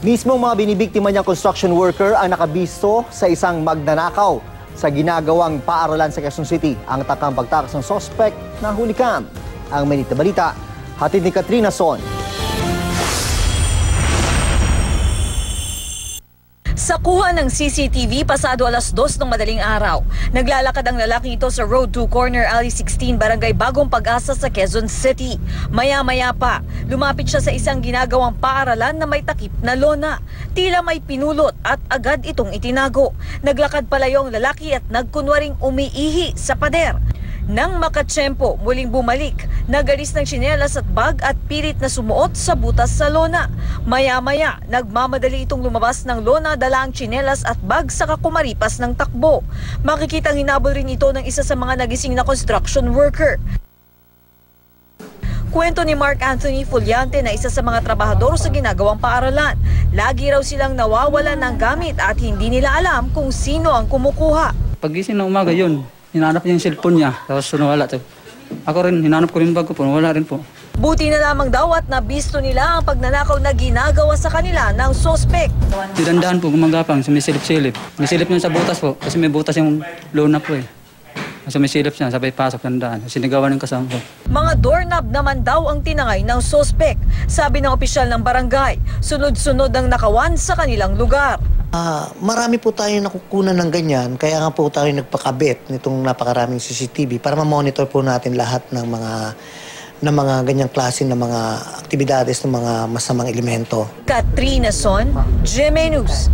Mismong mga binibiktima niyang construction worker ang nakabisto sa isang magnanakaw sa ginagawang paaralan sa Quezon City. Ang takang pagtakas ng sospek na hulikan. Ang Minute na Balita, hatid ni Katrina Son. Sa kuha ng CCTV, pasado alas 2 ng madaling araw, naglalakad ang lalaki ito sa Road 2 Corner Alley 16, Barangay Bagong Pag-asa sa Quezon City. Maya-maya pa, lumapit siya sa isang ginagawang paaralan na may takip na lona. Tila may pinulot at agad itong itinago. Naglakad palayo ang lalaki at nagkunwaring umiihi sa pader. Nang makatsyempo, muling bumalik, nagalis ng tsinelas at bag at pilit na sumuot sa butas sa lona. Maya-maya, nagmamadali itong lumabas ng lona, dala ang tsinelas at bag saka kumaripas ng takbo. Makikitang hinabol rin ito ng isa sa mga nagising na construction worker. Kwento ni Mark Anthony Fuliante na isa sa mga trabahador sa ginagawang paaralan. Lagi raw silang nawawalan ng gamit at hindi nila alam kung sino ang kumukuha. Pagising na umaga yun, hinanap niya yung cellphone niya, tapos nawala to. Ako rin, hinanap ko rin bag ko po, wala rin po. Buti na lamang daw at nabisto nila ang pagnanakaw na ginagawa sa kanila ng sospek. Dinandahan po, gumagapang, sumisilip-silip. Misilip niya sa butas po, kasi may butas yung lona po eh. Sumisilip siya, sabay pasok, dandaan. Sinigawan ng kasama ko. Mga doorknob naman daw ang tinangay ng sospek. Sabi ng opisyal ng barangay, sunod-sunod ang nakawan sa kanilang lugar. Marami po tayong nakukunan ng ganyan, kaya nga po tayo nagpakabit nitong napakaraming CCTV para ma-monitor po natin lahat ng mga ganyang klase ng mga aktibidades ng mga masamang elemento. Katrina Son, GMA News.